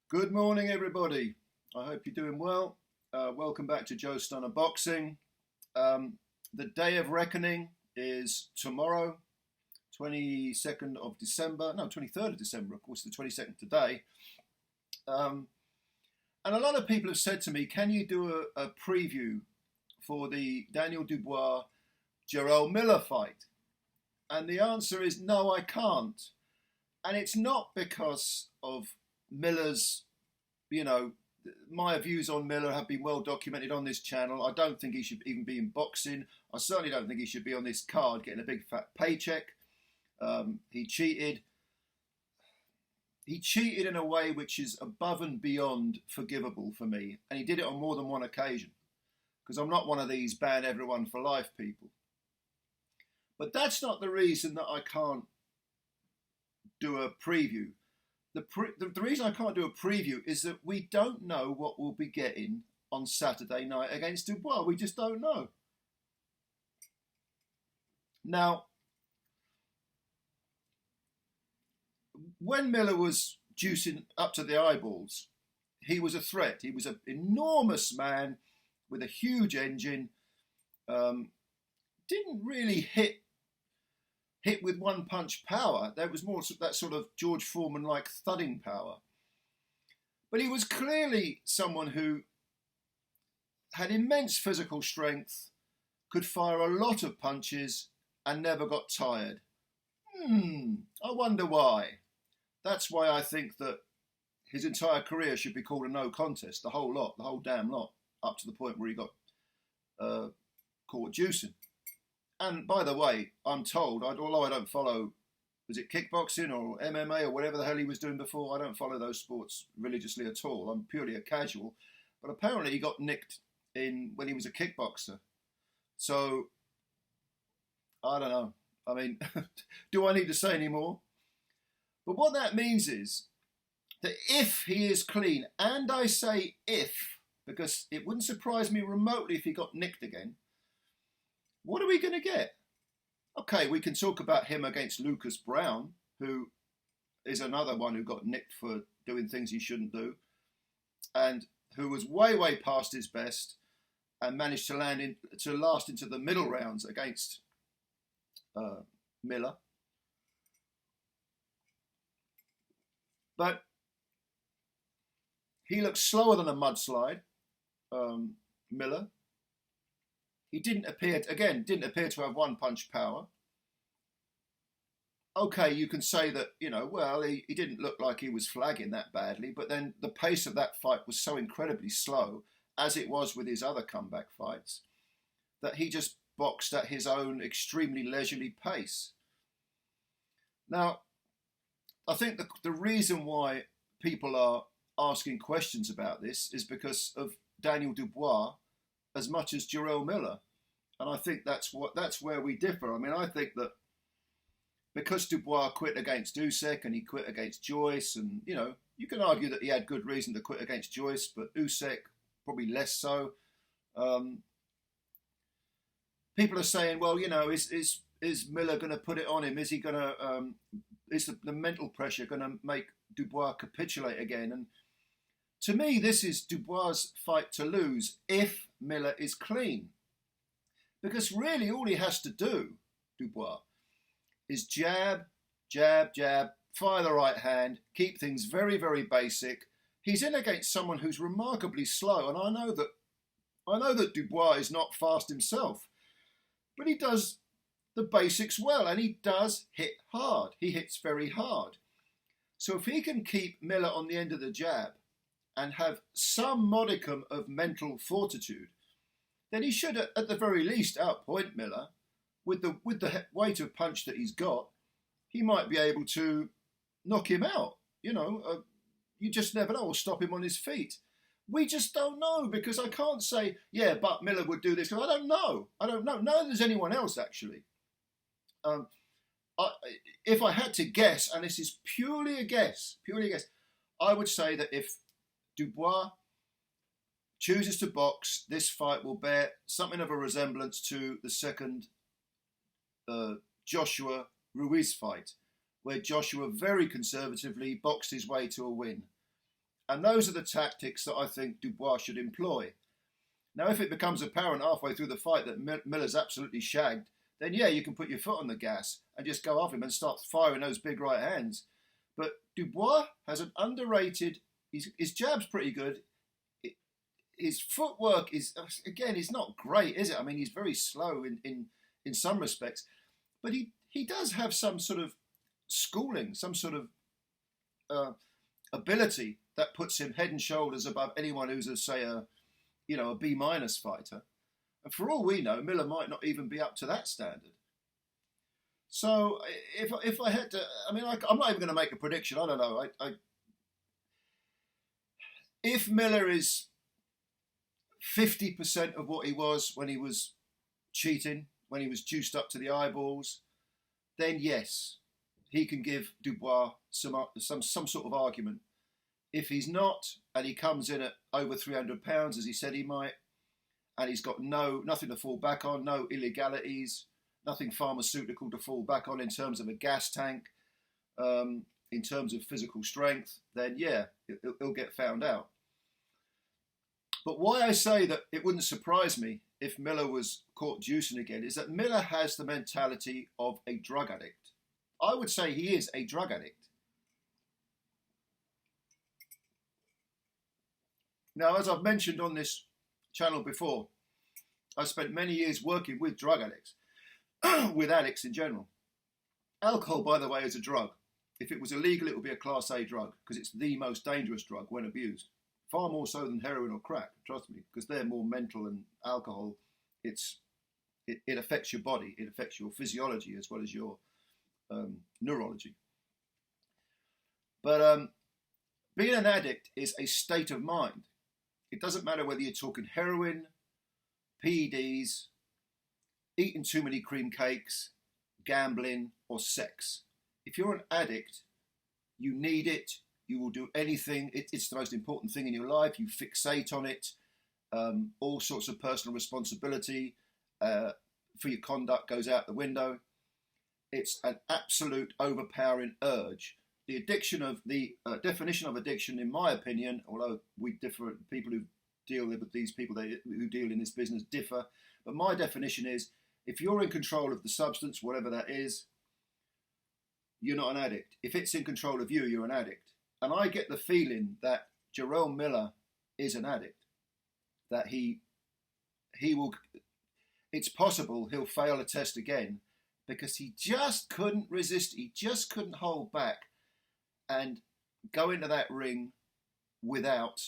Good morning, everybody. I hope you're doing well. Welcome back to Joe Stunner Boxing. The day of reckoning is tomorrow, 22nd of December. No, 23rd of December, of course, the 22nd today. And a lot of people have said to me, can you do a preview for the Daniel Dubois, Jarrell Miller fight? And the answer is no, I can't. And it's not because of Miller's, my views on Miller have been well documented on this channel. I don't think he should even be in boxing. I certainly don't think he should be on this card getting a big fat paycheck. He cheated. He cheated in a way which is above and beyond forgivable for me. And he did it on more than one occasion. Because I'm not one of these ban everyone for life people. But that's not the reason that I can't do a preview. The reason I can't do a preview is that we don't know what we'll be getting on Saturday night against Dubois. We just don't know. Now, when Miller was juicing up to the eyeballs, he was a threat. He was an enormous man with a huge engine. Didn't really hit with one punch power. There was more that sort of George Foreman-like thudding power. But he was clearly someone who had immense physical strength, could fire a lot of punches and never got tired. I wonder why. That's why I think that his entire career should be called a no contest, the whole lot, the whole damn lot, up to the point where he got caught juicing. And by the way, I'm told, although I don't follow, was it kickboxing or MMA or whatever the hell he was doing before? I don't follow those sports religiously at all. I'm purely a casual. But apparently he got nicked when he was a kickboxer. So, I don't know. I mean, do I need to say any more? But what that means is that if he is clean, and I say if, because it wouldn't surprise me remotely if he got nicked again, what are we going to get? Okay, we can talk about him against Lucas Brown, who is another one who got nicked for doing things he shouldn't do, and who was way, way past his best and managed to last into the middle rounds against Miller. But he looks slower than a mudslide, Miller. He didn't appear to have one punch power. Okay, you can say that, he didn't look like he was flagging that badly, but then the pace of that fight was so incredibly slow, as it was with his other comeback fights, that he just boxed at his own extremely leisurely pace. Now, I think the reason why people are asking questions about this is because of Daniel Dubois as much as Jarrell Miller. And I think that's where we differ. I mean, I think that because Dubois quit against Usyk and he quit against Joyce, and, you can argue that he had good reason to quit against Joyce, but Usyk probably less so. People are saying, well, is Miller going to put it on him? Is he going to, is the mental pressure going to make Dubois capitulate again? And to me, this is Dubois' fight to lose if Miller is clean. Because really all he has to do, Dubois, is jab, jab, jab, fire the right hand, keep things very, very basic. He's in against someone who's remarkably slow, and I know that Dubois is not fast himself, but he does the basics well, and he does hit hard. He hits very hard. So if he can keep Miller on the end of the jab and have some modicum of mental fortitude, then he should, at the very least, outpoint Miller. With the weight of punch that he's got, he might be able to knock him out. You just never know, or stop him on his feet. We just don't know, because I can't say, yeah, but Miller would do this, because I don't know. Neither does anyone else, actually. If I had to guess, and this is purely a guess, I would say that if Dubois chooses to box, this fight will bear something of a resemblance to the second Joshua Ruiz fight, where Joshua very conservatively boxed his way to a win. And those are the tactics that I think Dubois should employ. Now, if it becomes apparent halfway through the fight that Miller's absolutely shagged, then yeah, you can put your foot on the gas and just go off him and start firing those big right hands. But Dubois has an underrated, his jab's pretty good. His footwork is, again, he's not great, is it? I mean, he's very slow in some respects. But he does have some sort of schooling, some sort of ability that puts him head and shoulders above anyone who's, say, a B- fighter. And for all we know, Miller might not even be up to that standard. So if I had to, I mean, I'm not even going to make a prediction. I don't know. If Miller is 50% of what he was when he was cheating, when he was juiced up to the eyeballs, then yes, he can give Dubois some sort of argument. If he's not, and he comes in at over 300 pounds, as he said he might, and he's got nothing to fall back on, no illegalities, nothing pharmaceutical to fall back on in terms of a gas tank, in terms of physical strength, then yeah, he'll get found out. But why I say that it wouldn't surprise me if Miller was caught juicing again is that Miller has the mentality of a drug addict. I would say he is a drug addict. Now, as I've mentioned on this channel before, I spent many years working with drug addicts, with addicts in general. Alcohol, by the way, is a drug. If it was illegal, it would be a Class A drug because it's the most dangerous drug when abused. Far more so than heroin or crack, trust me, because they're more mental, and alcohol, it affects your body, it affects your physiology as well as your neurology. But being an addict is a state of mind. It doesn't matter whether you're talking heroin, PEDs, eating too many cream cakes, gambling, or sex. If you're an addict, you need it. You will do anything. It's the most important thing in your life. You fixate on it. All sorts of personal responsibility for your conduct goes out the window. It's an absolute overpowering urge. The definition of addiction, in my opinion, although we differ, people who deal with these people who deal in this business differ, but my definition is if you're in control of the substance, whatever that is, you're not an addict. If it's in control of you, you're an addict. And I get the feeling that Jarrell Miller is an addict. That he will, it's possible he'll fail a test again because he just couldn't resist. He just couldn't hold back and go into that ring without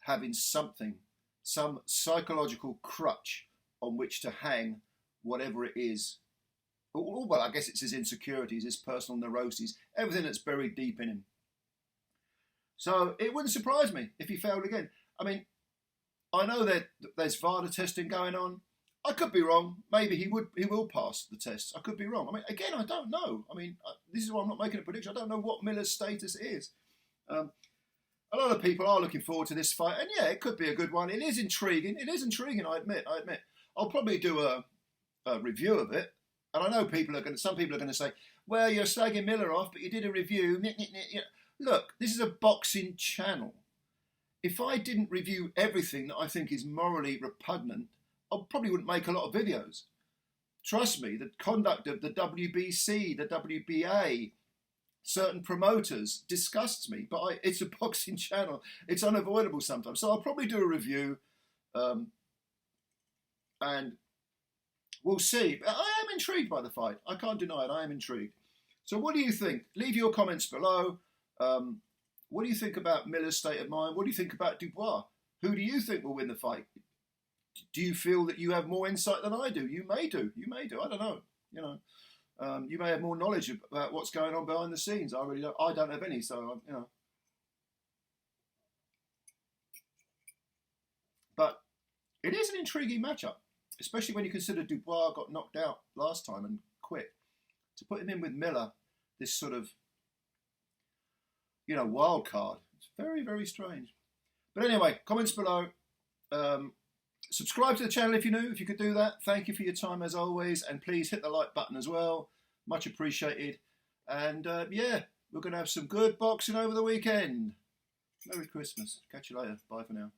having some psychological crutch on which to hang whatever it is. Well, I guess it's his insecurities, his personal neuroses, everything that's buried deep in him. So it wouldn't surprise me if he failed again. I mean, I know that there's VADA testing going on. I could be wrong. Maybe he will pass the tests. I could be wrong. I mean, again, I don't know. I mean, this is why I'm not making a prediction. I don't know what Miller's status is. A lot of people are looking forward to this fight, and yeah, it could be a good one. It is intriguing. I admit. I'll probably do a review of it, and I know some people are going to say, "Well, you're slagging Miller off, but you did a review." Look, this is a boxing channel. If I didn't review everything that I think is morally repugnant, I probably wouldn't make a lot of videos. Trust me, the conduct of the WBC, the WBA, certain promoters disgusts me, but it's a boxing channel. It's unavoidable sometimes. So I'll probably do a review and we'll see. I am intrigued by the fight. I can't deny it. I am intrigued. So what do you think? Leave your comments below. What do you think about Miller's state of mind? What do you think about Dubois? Who do you think will win the fight? Do you feel that you have more insight than I do? You may do. I don't know. You may have more knowledge about what's going on behind the scenes. I really don't. I don't have any. So But it is an intriguing matchup, especially when you consider Dubois got knocked out last time and quit. To put him in with Miller, this sort of wild card. It's very, very strange. But anyway, comments below. Subscribe to the channel if you're new, if you could do that. Thank you for your time as always. And please hit the like button as well. Much appreciated. And yeah, we're going to have some good boxing over the weekend. Merry Christmas. Catch you later. Bye for now.